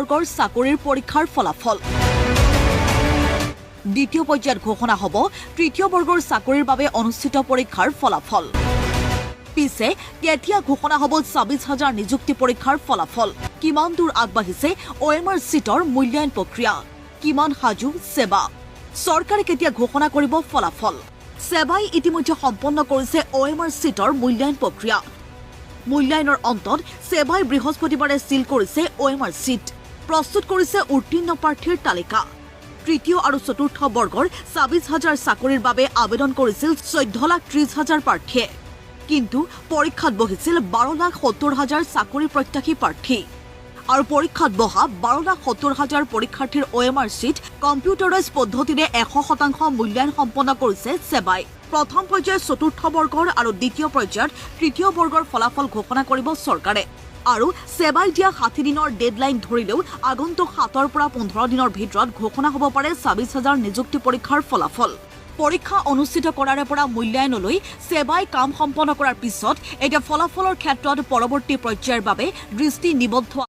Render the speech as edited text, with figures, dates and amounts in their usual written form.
বৰ্গৰ চাকৰিৰ পৰীক্ষাৰ ফলাফল দ্বিতীয় পৰ্যায়ত ঘোষণা হ'ব তৃতীয় বৰ্গৰ চাকৰিৰ বাবে অনুষ্ঠিত পৰীক্ষাৰ ফলাফল পিছে কেতিয়া ঘোষণা হ'ব ২৬,০০০ নিযুক্তি পৰীক্ষাৰ ফলাফল কিমান দূৰ আগবাঢ়িছে OMR সিটৰ মূল্যায়ন প্ৰক্ৰিয়া কিমান হাজু সেৱা চৰকাৰে কেতিয়া ঘোষণা কৰিব ফলাফল সেৱাই ইতিমধ্যে সম্পন্ন কৰিছে OMR সিটৰ মূল্যায়ন প্ৰক্ৰিয়া মূল্যায়নৰ অন্তত সেৱাই বৃহস্পতিবাৰে সিল কৰিছে OMR সিট প্ৰস্তুত কৰিছে উত্তীৰ্ণ প্ৰাৰ্থীৰ তালিকা তৃতীয় আৰু চতুৰ্থ বৰ্গৰ ২৬,০০০ চাকৰিৰ বাবে আবেদন কৰিছিল ১৪,৩০,০০০ প্ৰাৰ্থীয়ে কিন্তু পৰীক্ষাত বহিছিল ১২,৭০,০০০ চাকৰি প্ৰত্যাশী প্ৰাৰ্থী আৰু পৰীক্ষাত বহা ১২,৭০,০০০ পৰীক্ষাৰ্থীৰ OMR সিট কম্পিউটাৰাইজ পদ্ধতিৰে ১০০% মূল্যায়ন সম্পন্ন কৰিছে সেৱাই প্ৰথম পৰ্যায়ত চতুৰ্থ বৰ্গৰ আৰু দ্বিতীয় পৰ্যায়ত তৃতীয় বৰ্গৰ ফলাফল ঘোষণা কৰিব চৰকাৰে আৰু সেৱাই দিয়া ৬০ দিনৰ ডেডলাইন ধৰিলেও আগন্তুক ৭ পৰা ১৫ দিনৰ ভিতৰত ঘোষণা হ'ব পাৰে ২৬,০০০ নিযুক্তি পৰীক্ষাৰ ফলাফল পৰীক্ষা অনুষ্ঠিত কৰাৰে পৰা মূল্যায়নলৈ সেৱাই কাম সম্পন্ন কৰাৰ পিছত এতিয়া ফলাফলৰ ক্ষেত্ৰত পৰৱৰ্তী পৰ্যায়ৰ বাবে দৃষ্টি নিবদ্ধ